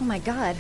my god.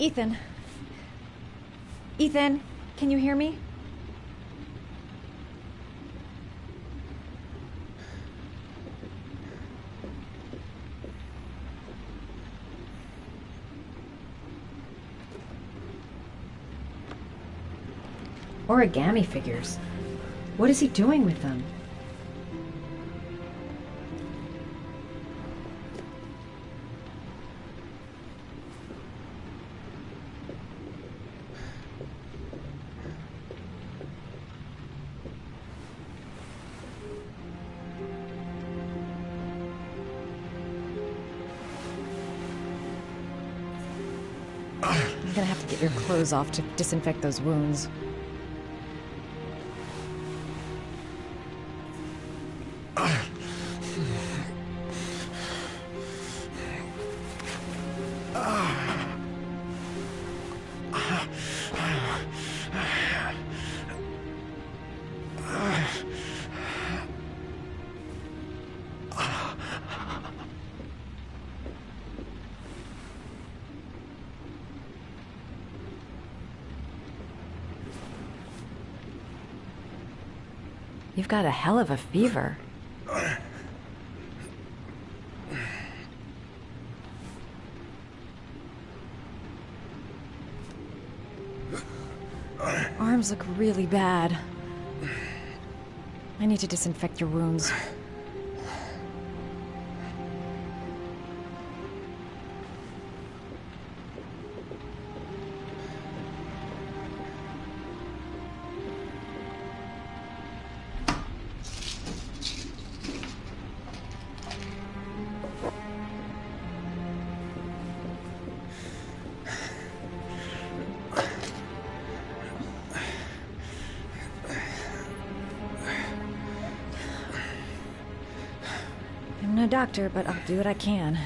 Ethan. Ethan, can you hear me? Origami figures. What is he doing with them? I'm gonna have to get your clothes off to disinfect those wounds. You've got a hell of a fever. Arms look really bad. I need to disinfect your wounds. I'm no doctor, but I'll do what I can.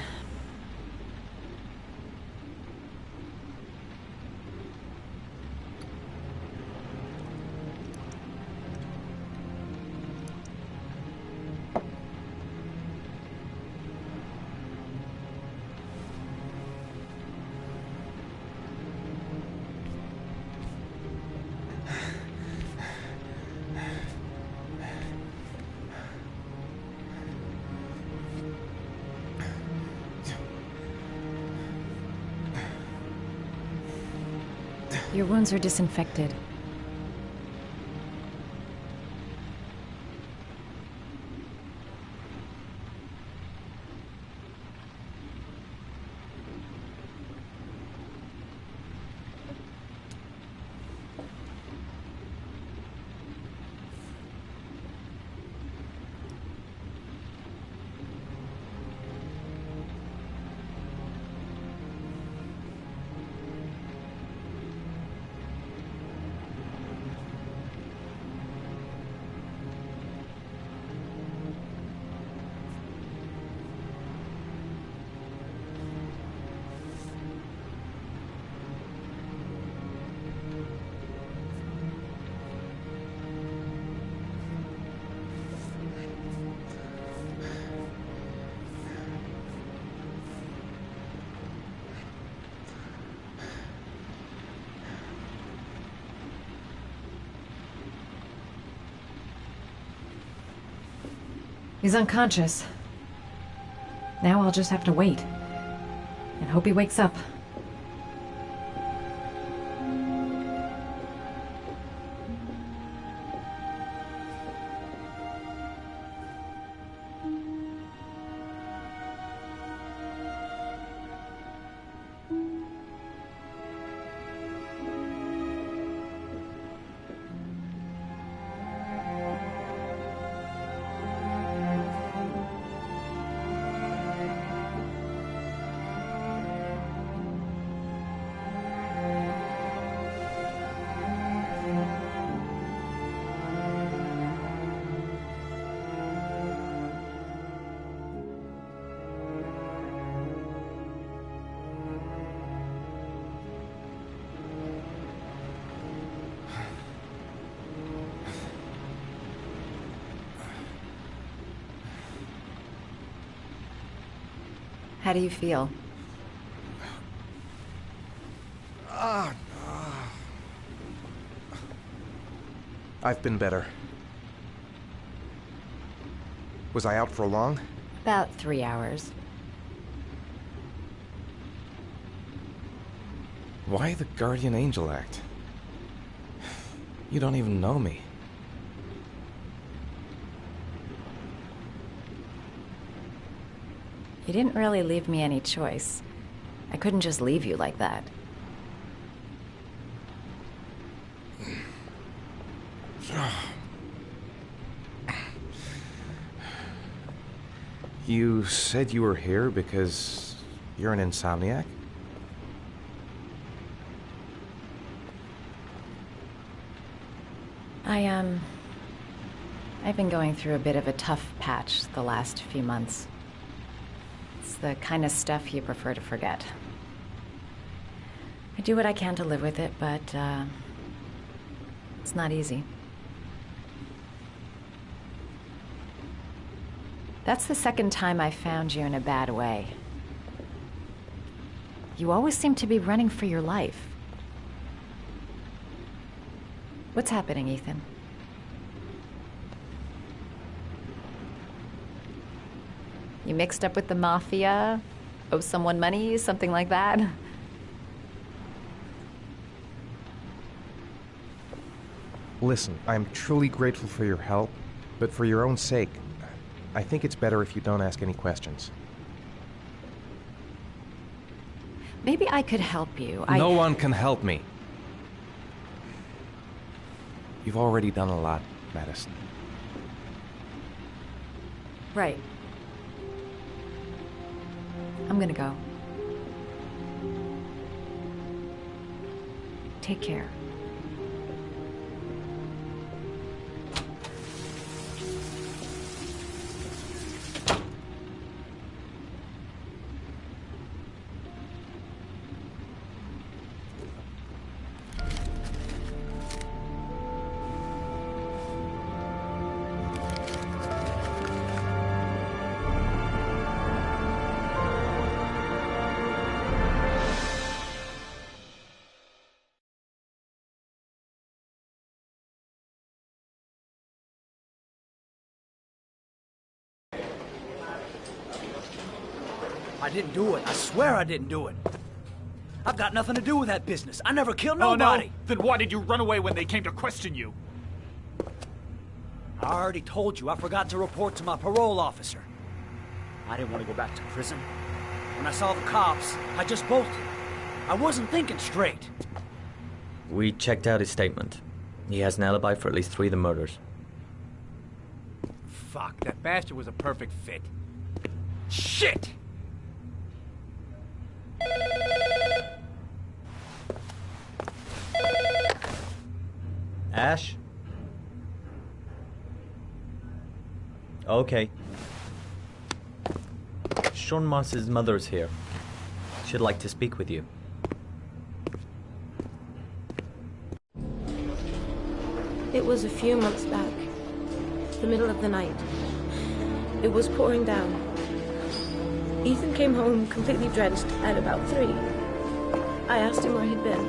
Your wounds are disinfected. He's unconscious. Now I'll just have to wait. And hope he wakes up. How do you feel? I've been better. Was I out for long? About 3 hours. Why the guardian angel act? You don't even know me. You didn't really leave me any choice. I couldn't just leave you like that. You said you were here because you're an insomniac? I've been going through a bit of a tough patch the last few months. It's the kind of stuff you prefer to forget. I do what I can to live with it, but, it's not easy. That's the second time I found you in a bad way. You always seem to be running for your life. What's happening, Ethan? You mixed up with the mafia? Owe someone money? Something like that? Listen, I'm truly grateful for your help, but for your own sake, I think it's better if you don't ask any questions. Maybe I could help you. No one can help me. You've already done a lot, Madison. Right. I'm gonna go. Take care. I didn't do it. I swear I didn't do it. I've got nothing to do with that business. I never killed nobody. Oh, no? Then why did you run away when they came to question you? I already told you I forgot to report to my parole officer. I didn't want to go back to prison. When I saw the cops, I just bolted. I wasn't thinking straight. We checked out his statement. He has an alibi for at least 3 of the murders. Fuck, that bastard was a perfect fit. Shit! Ash? Okay. Sean Moss's mother's here. She'd like to speak with you. It was a few months back, the middle of the night. It was pouring down. Ethan came home completely drenched at about 3. I asked him where he'd been.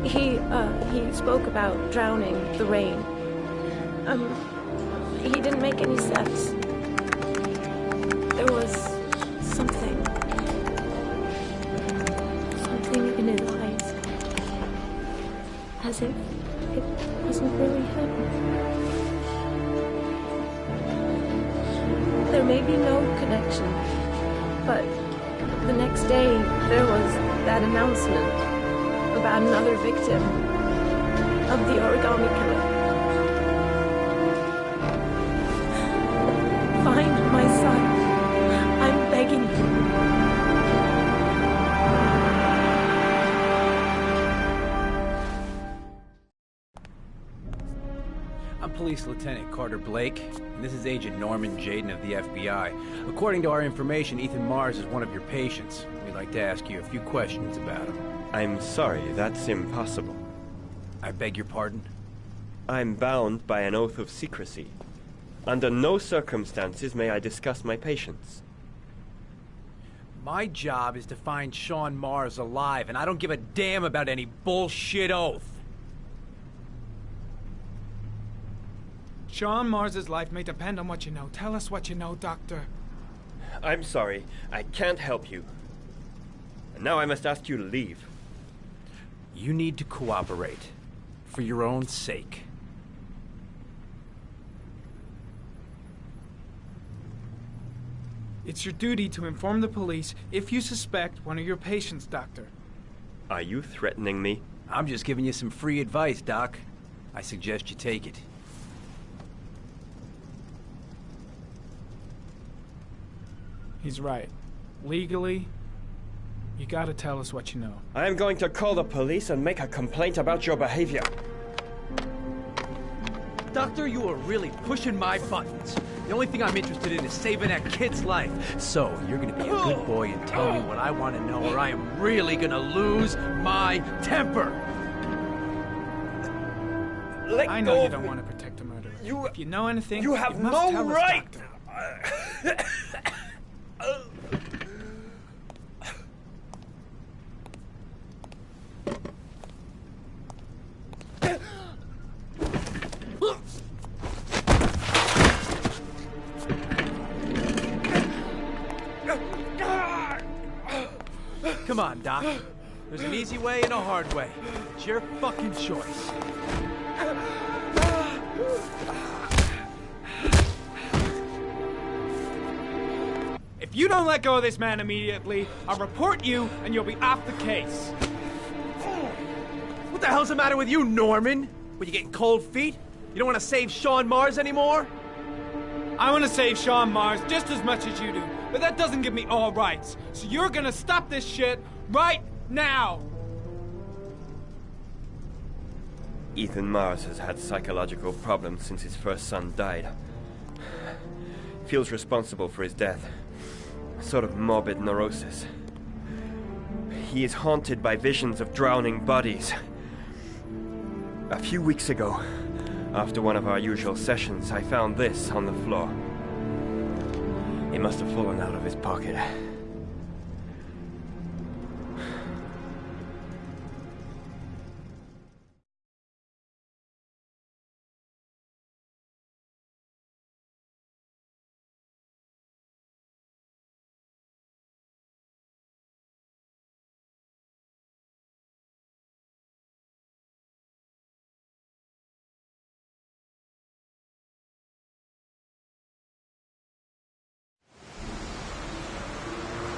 He spoke about drowning, the rain. He didn't make any sense. There was as if it wasn't really him. There may be no connection, but the next day there was that announcement about another victim of the origami killer. Find my son. I'm begging you. I'm Police Lieutenant Carter Blake, and this is Agent Norman Jaden of the FBI. According to our information, Ethan Mars is one of your patients. We'd like to ask you a few questions about him. I'm sorry, that's impossible. I beg your pardon? I'm bound by an oath of secrecy. Under no circumstances may I discuss my patients. My job is to find Sean Mars alive, and I don't give a damn about any bullshit oath. Sean Mars's life may depend on what you know. Tell us what you know, Doctor. I'm sorry, I can't help you. And now I must ask you to leave. You need to cooperate. For your own sake. It's your duty to inform the police if you suspect one of your patients, Doctor. Are you threatening me? I'm just giving you some free advice, Doc. I suggest you take it. He's right. Legally, you gotta tell us what you know. I am going to call the police and make a complaint about your behavior. Doctor, you are really pushing my buttons. The only thing I'm interested in is saving that kid's life. So, you're gonna be a good boy and tell me what I want to know, or I am really gonna lose my temper. I know you don't want to protect a murderer. If you know anything, you have must no tell right! us, Doctor. Come on, Doc. There's an easy way and a hard way. It's your fucking choice. If you don't let go of this man immediately, I'll report you and you'll be off the case. What the hell's the matter with you, Norman? What, you getting cold feet? You don't want to save Sean Mars anymore? I want to save Sean Mars just as much as you do, but that doesn't give me all rights. So you're gonna stop this shit right now! Ethan Mars has had psychological problems since his first son died. He feels responsible for his death. A sort of morbid neurosis. He is haunted by visions of drowning bodies. A few weeks ago, after one of our usual sessions, I found this on the floor. It must have fallen out of his pocket.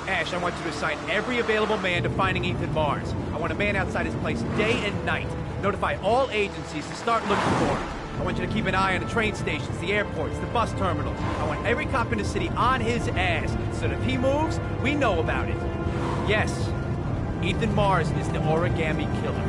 Ash, I want you to assign every available man to finding Ethan Mars. I want a man outside his place day and night. Notify all agencies to start looking for him. I want you to keep an eye on the train stations, the airports, the bus terminals. I want every cop in the city on his ass, so that if he moves, we know about it. Yes, Ethan Mars is the origami killer.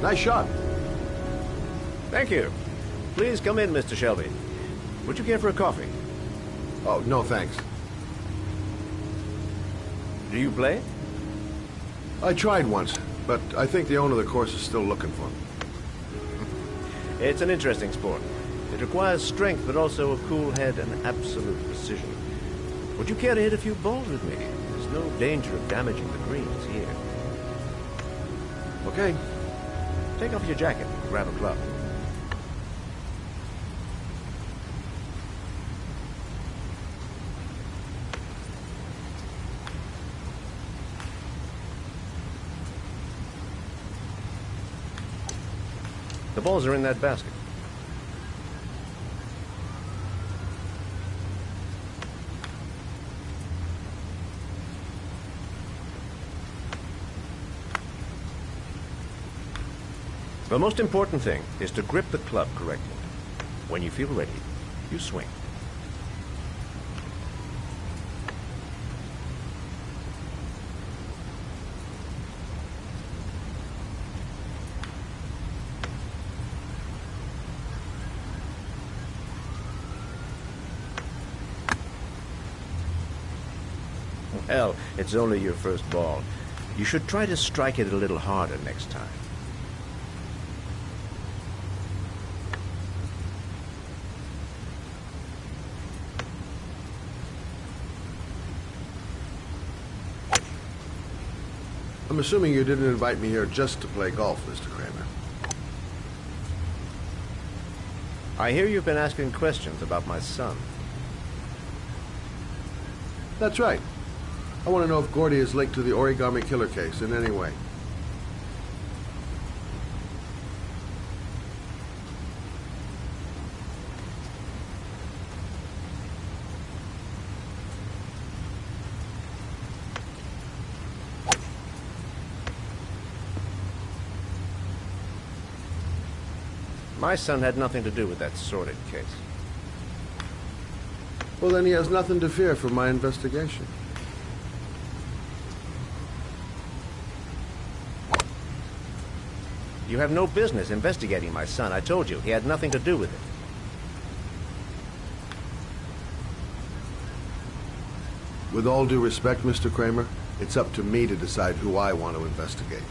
Nice shot. Thank you. Please come in, Mr. Shelby. Would you care for a coffee? Oh, no thanks. Do you play? I tried once, but I think the owner of the course is still looking for me. It's an interesting sport. It requires strength, but also a cool head and absolute precision. Would you care to hit a few balls with me? There's no danger of damaging the greens here. Okay. Take off your jacket and grab a club. The balls are in that basket. The most important thing is to grip the club correctly. When you feel ready, you swing. Well, it's only your first ball. You should try to strike it a little harder next time. I'm assuming you didn't invite me here just to play golf, Mr. Kramer. I hear you've been asking questions about my son. That's right. I want to know if Gordy is linked to the Origami Killer case in any way. My son had nothing to do with that sordid case. Well, then he has nothing to fear from my investigation. You have no business investigating my son. I told you, he had nothing to do with it. With all due respect, Mr. Kramer, it's up to me to decide who I want to investigate.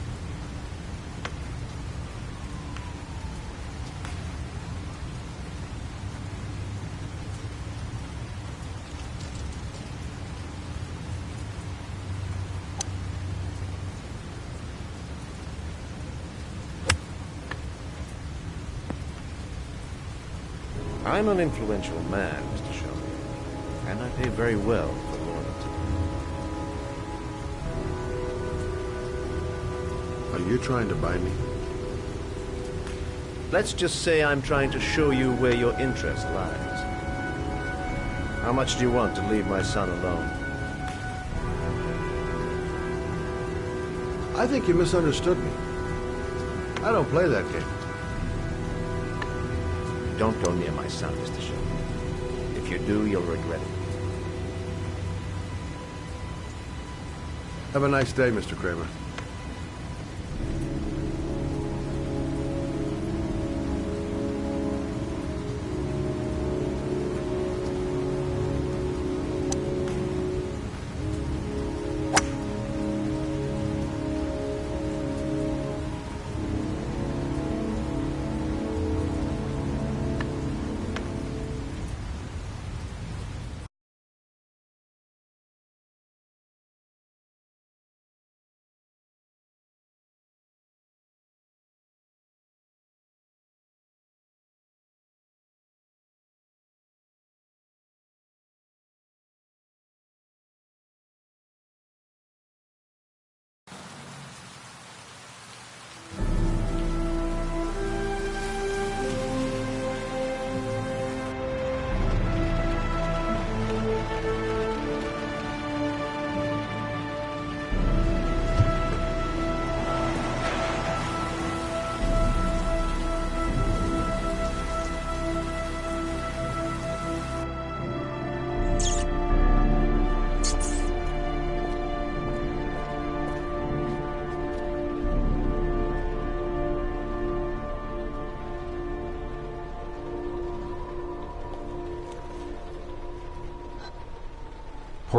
I'm an influential man, Mr. Shelby, and I pay very well for loyalty. Are you trying to buy me? Let's just say I'm trying to show you where your interest lies. How much do you want to leave my son alone? I think you misunderstood me. I don't play that game. Don't go near my son, Mr. Shelby. If you do, you'll regret it. Have a nice day, Mr. Kramer.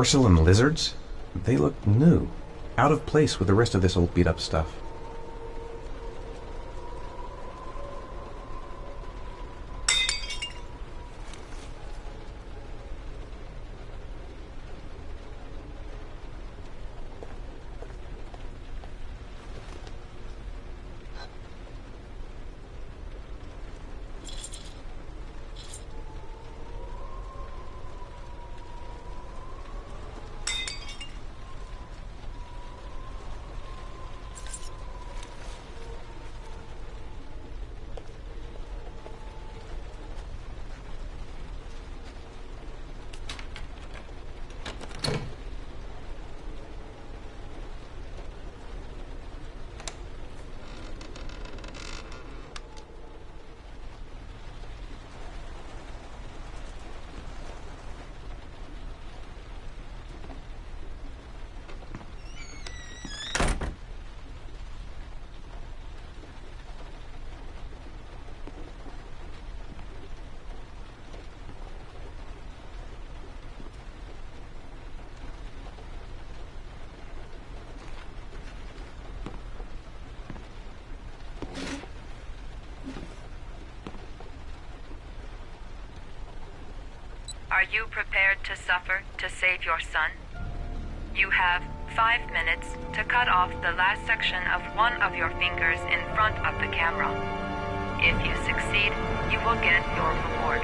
porcelain lizards? They look new. Out of place with the rest of this old beat-up stuff. Are you prepared to suffer to save your son? You have 5 minutes to cut off the last section of one of your fingers in front of the camera. If you succeed, you will get your reward.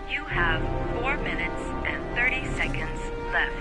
You have 4 minutes and 30 seconds left.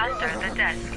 Under the desk.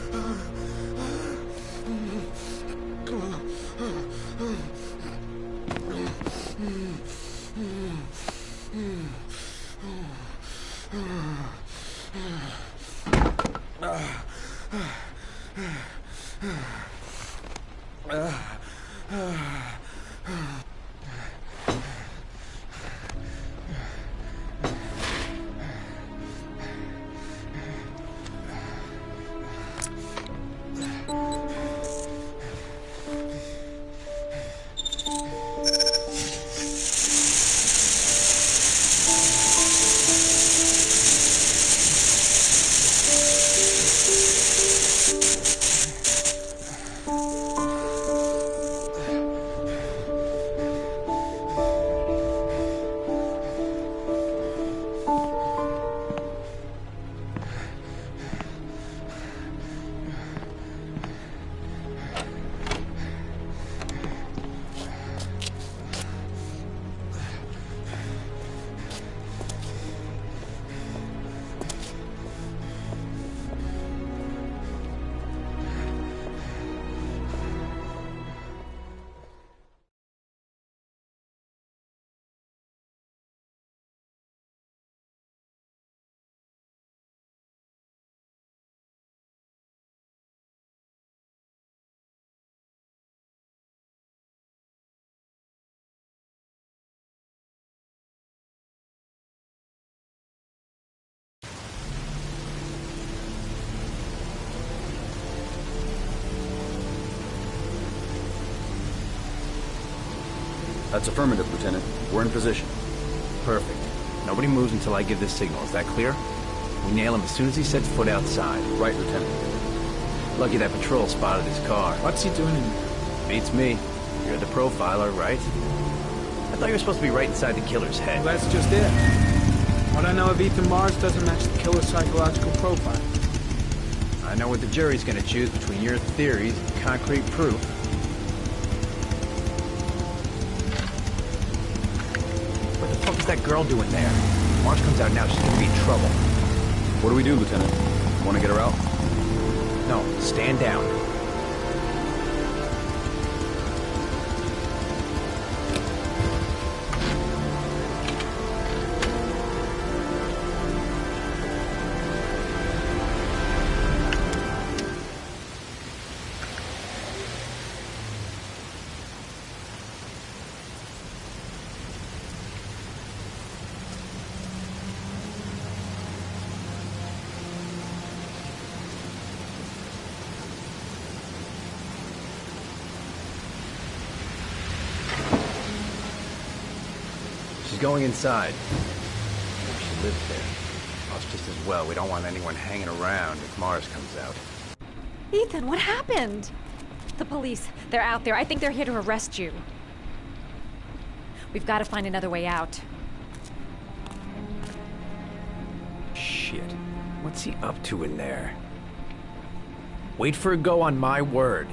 That's affirmative, Lieutenant. We're in position. Perfect. Nobody moves until I give the signal. Is that clear? We nail him as soon as he sets foot outside. Right, Lieutenant. Lucky that patrol spotted his car. What's he doing in there? Beats me. You're the profiler, right? I thought you were supposed to be right inside the killer's head. Well, that's just it. What I know of Ethan Mars doesn't match the killer's psychological profile. I know what the jury's gonna choose between your theories and concrete proof. What the fuck is that girl doing there? If Mars comes out now, she's gonna be in trouble. What do we do, Lieutenant? Want to get her out? No, stand down. She's going inside. Maybe she lives there. Well, it's just as well. We don't want anyone hanging around if Mars comes out. Ethan, what happened? The police. They're out there. I think they're here to arrest you. We've got to find another way out. Shit. What's he up to in there? Wait for a go on my word.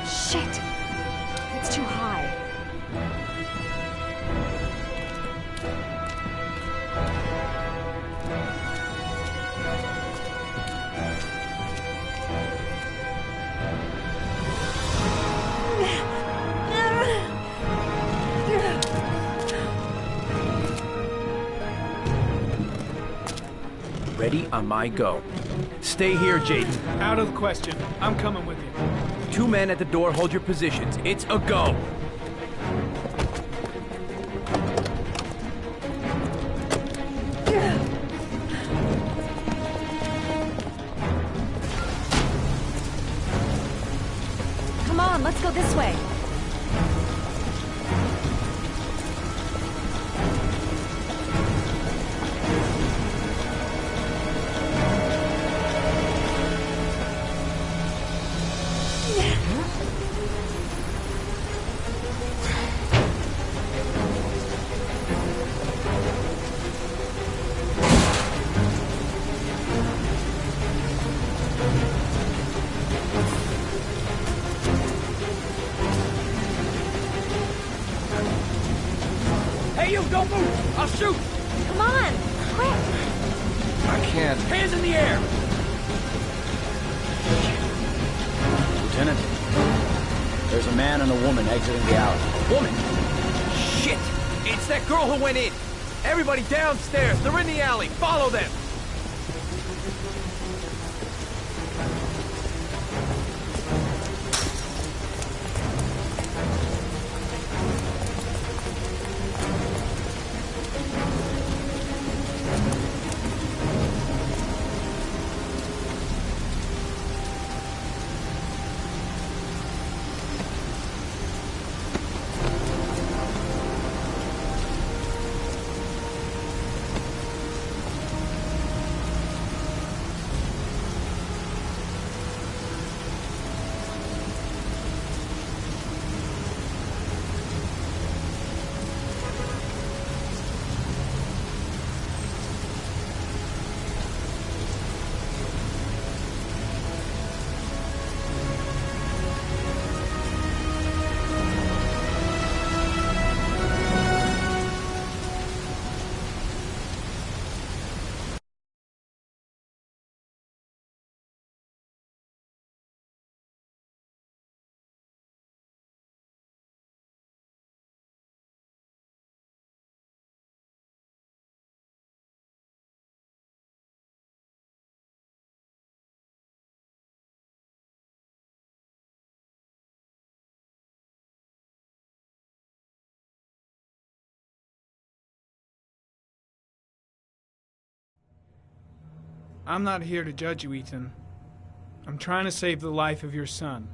Shit! It's too high. Ready on my go. Stay here, Jaden. Out of the question. I'm coming with you. 2 men at the door, hold your positions. It's a go. Come on, let's go this way. Hey, you, don't move! I'll shoot! Come on, quick! I can't. Hands in the air! Lieutenant, there's a man and a woman exiting the alley. Woman? Shit! It's that girl who went in! Everybody downstairs! They're in the alley! Follow them! I'm not here to judge you, Ethan. I'm trying to save the life of your son.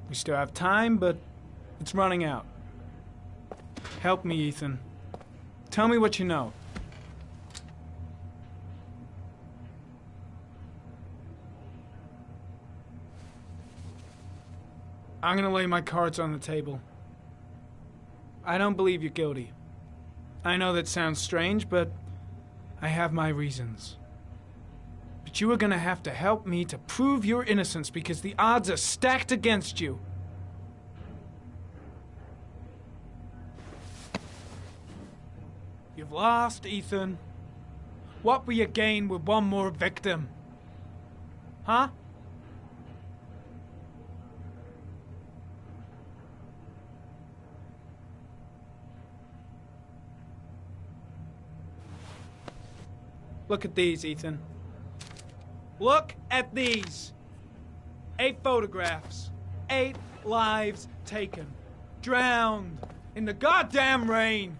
We still have time, but it's running out. Help me, Ethan. Tell me what you know. I'm gonna lay my cards on the table. I don't believe you're guilty. I know that sounds strange, but I have my reasons. But you are gonna have to help me to prove your innocence because the odds are stacked against you. You've lost, Ethan. What will you gain with one more victim? Huh? Look at these, Ethan. Look at these. 8 photographs. 8 lives taken. Drowned in the goddamn rain.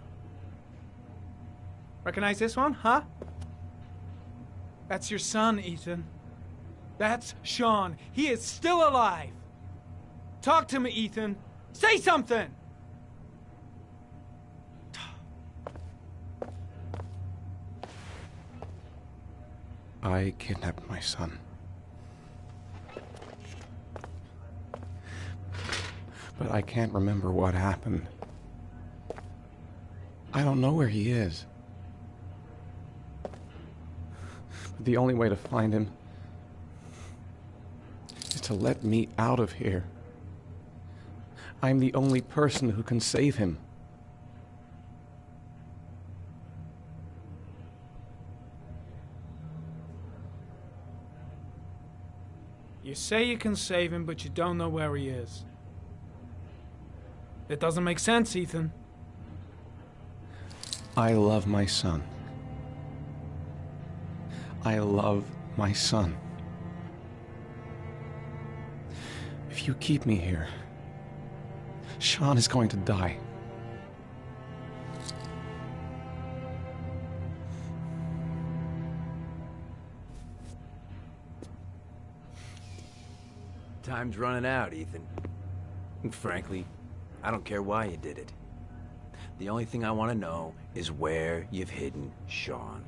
Recognize this one, huh? That's your son, Ethan. That's Sean. He is still alive. Talk to me, Ethan. Say something! I kidnapped my son. But I can't remember what happened. I don't know where he is. The only way to find him is to let me out of here. I'm the only person who can save him. You say you can save him, but you don't know where he is. It doesn't make sense, Ethan. I love my son. I love my son. If you keep me here, Sean is going to die. Time's running out, Ethan. And frankly, I don't care why you did it. The only thing I want to know is where you've hidden Sean.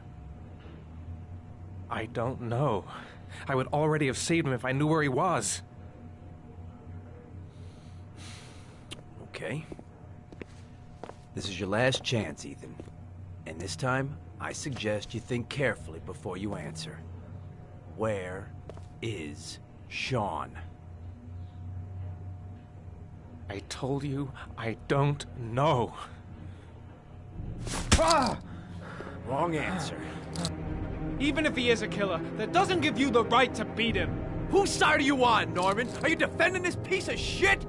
I don't know. I would already have saved him if I knew where he was. Okay. This is your last chance, Ethan. And this time, I suggest you think carefully before you answer. Where is Sean? I told you I don't know. Ah! Wrong answer. Even if he is a killer, that doesn't give you the right to beat him. Whose side are you on, Norman? Are you defending this piece of shit?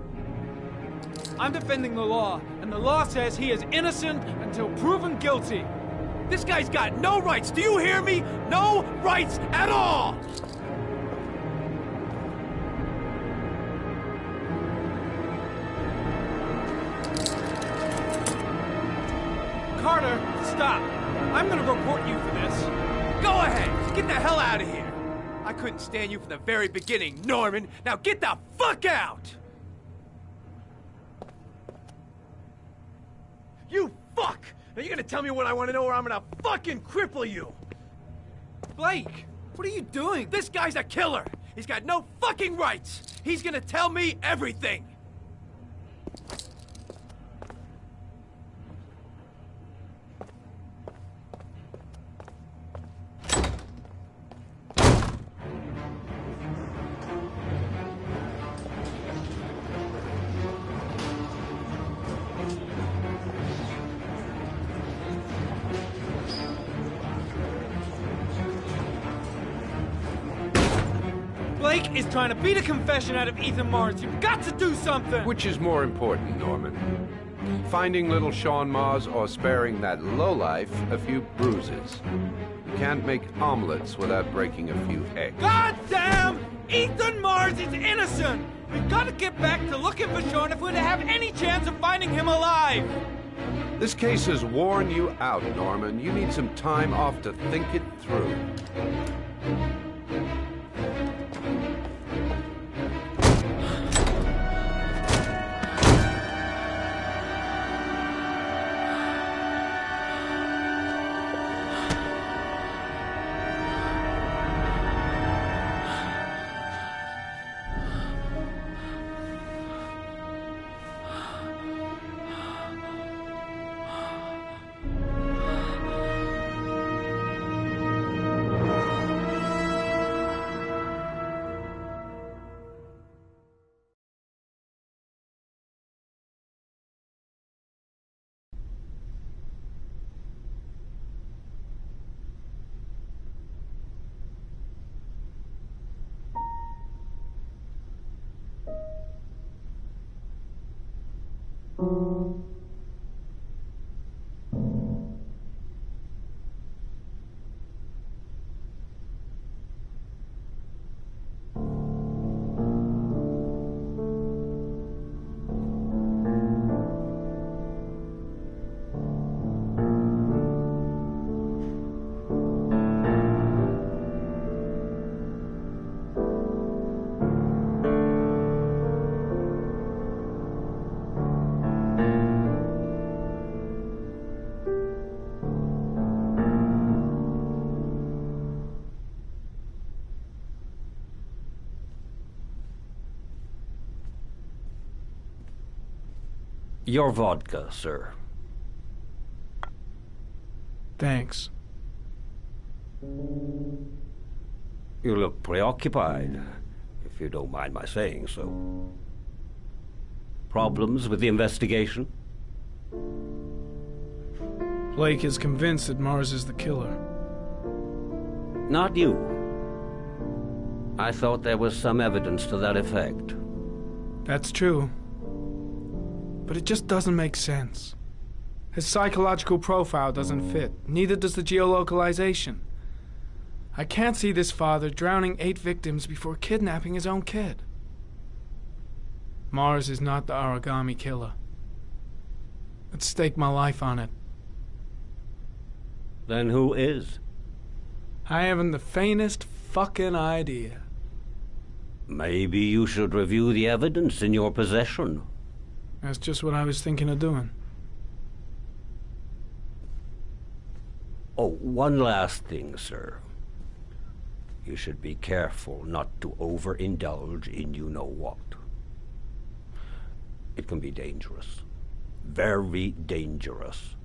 I'm defending the law, and the law says he is innocent until proven guilty. This guy's got no rights. Do you hear me? No rights at all! Carter, stop. I'm gonna report you for this. Go ahead. Get the hell out of here. I couldn't stand you from the very beginning, Norman. Now get the fuck out! You fuck! Now you're gonna tell me what I want to know or I'm gonna fucking cripple you! Blake, what are you doing? This guy's a killer! He's got no fucking rights! He's gonna tell me everything! Blake is trying to beat a confession out of Ethan Mars. You've got to do something! Which is more important, Norman? Finding little Sean Mars or sparing that lowlife a few bruises? You can't make omelets without breaking a few eggs. God damn! Ethan Mars is innocent! We've got to get back to looking for Sean if we're to have any chance of finding him alive! This case has worn you out, Norman. You need some time off to think it through. Your vodka, sir. Thanks. You look preoccupied, if you don't mind my saying so. Problems with the investigation? Blake is convinced that Mars is the killer. Not you. I thought there was some evidence to that effect. That's true. But it just doesn't make sense. His psychological profile doesn't fit. Neither does the geolocalization. I can't see this father drowning 8 victims before kidnapping his own kid. Mars is not the origami killer. I'd stake my life on it. Then who is? I haven't the faintest fucking idea. Maybe you should review the evidence in your possession. That's just what I was thinking of doing. Oh, one last thing, sir. You should be careful not to overindulge in you-know-what. It can be dangerous. Very dangerous.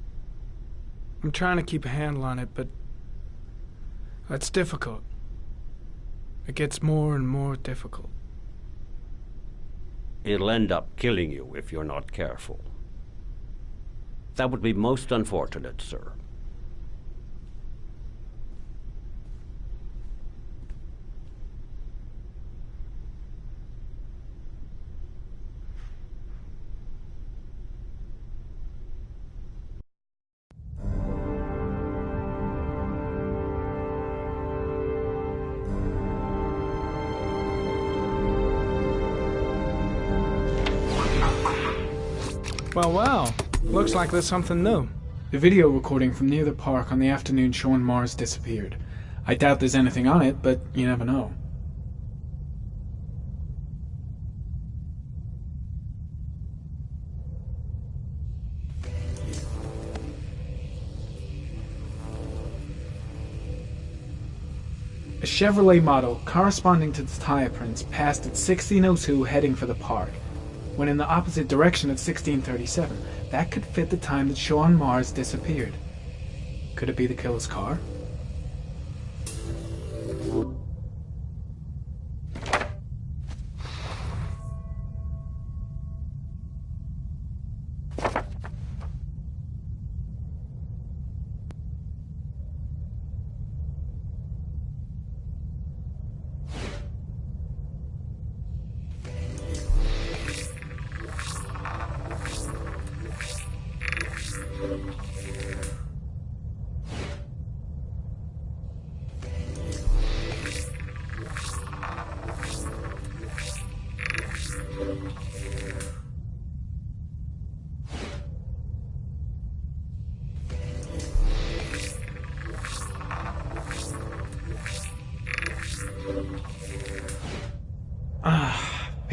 I'm trying to keep a handle on it, but that's difficult. It gets more and more difficult. It'll end up killing you if you're not careful. That would be most unfortunate, sir. Well, looks like there's something new. The video recording from near the park on the afternoon Sean Mars disappeared. I doubt there's anything on it, but you never know. A Chevrolet model corresponding to the tire prints passed at 1602 heading for the park. When in the opposite direction at 1637, that could fit the time that Sean Mars disappeared. Could it be the killer's car?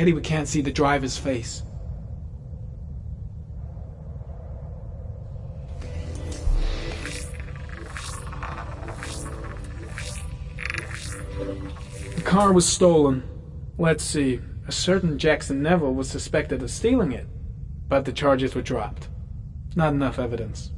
Pity we can't see the driver's face. The car was stolen. Let's see. A certain Jackson Neville was suspected of stealing it, but the charges were dropped. Not enough evidence.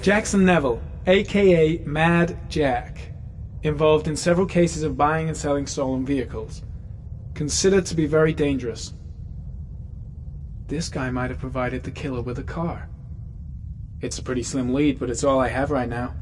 Jackson Neville, aka Mad Jack, involved in several cases of buying and selling stolen vehicles. Considered to be very dangerous. This guy might have provided the killer with a car. It's a pretty slim lead, but it's all I have right now.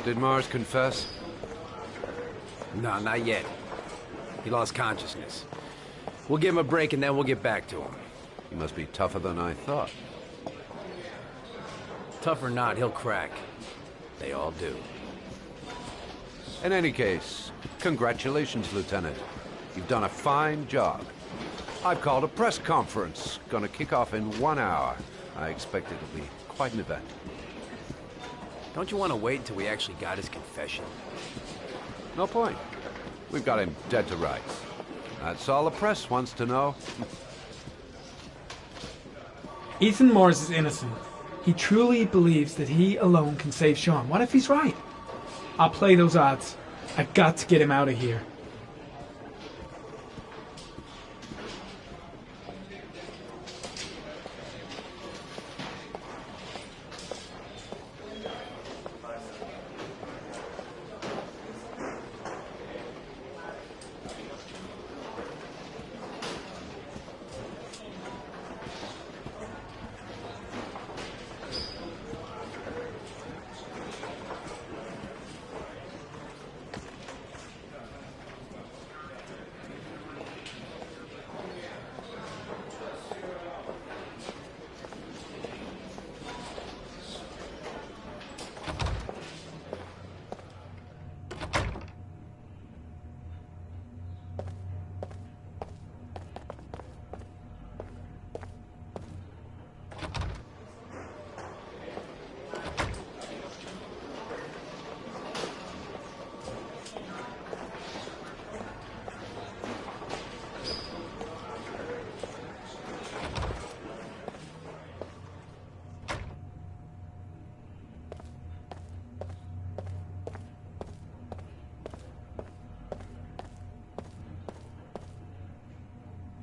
Did Mars confess? No, not yet. He lost consciousness. We'll give him a break and then we'll get back to him. He must be tougher than I thought. Tough or not, he'll crack. They all do. In any case, congratulations, Lieutenant. You've done a fine job. I've called a press conference. Gonna kick off in 1 hour. I expect it'll be quite an event. Don't you want to wait until we actually got his confession? No point. We've got him dead to rights. That's all the press wants to know. Ethan Mars is innocent. He truly believes that he alone can save Sean. What if he's right? I'll play those odds. I've got to get him out of here.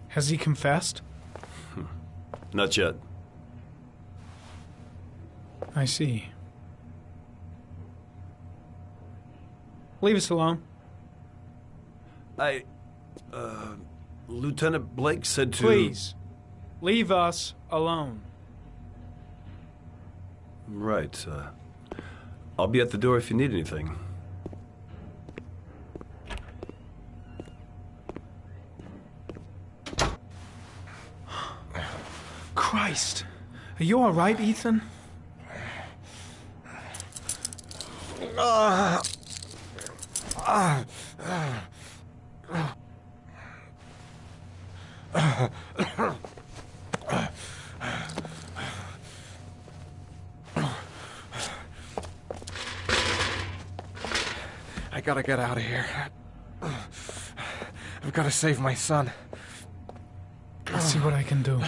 Has he confessed? Not yet. I see. Leave us alone. Lieutenant Blake said to... Please, leave us alone. Right, I'll be at the door if you need anything. Christ. Are you all right, Ethan? I gotta get out of here. I've gotta save my son. Let's see what I can do.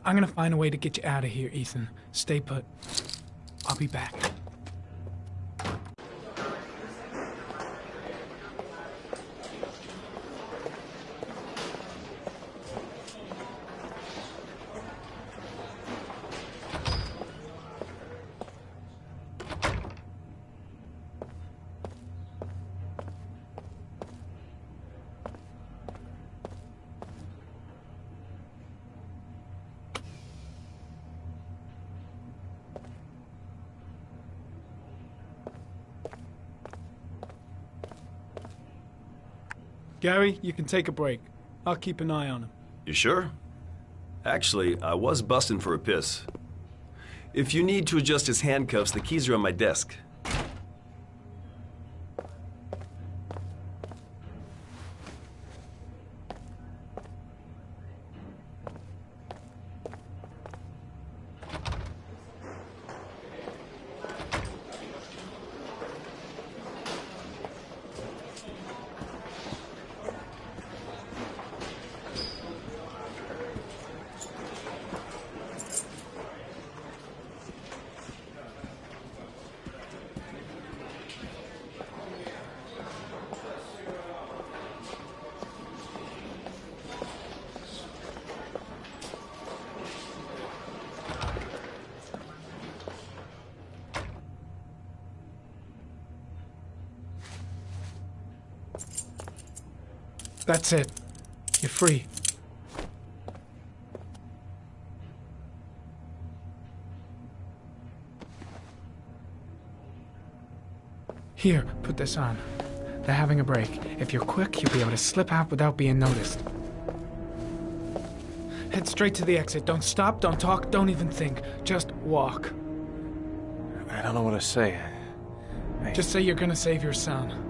I'm gonna find a way to get you out of here, Ethan. Stay put. I'll be back. Gary, you can take a break. I'll keep an eye on him. You sure? Actually, I was busting for a piss. If you need to adjust his handcuffs, the keys are on my desk. That's it. You're free. Here, put this on. They're having a break. If you're quick, you'll be able to slip out without being noticed. Head straight to the exit. Don't stop, don't talk, don't even think. Just walk. I don't know what to say. Just say you're gonna save your son.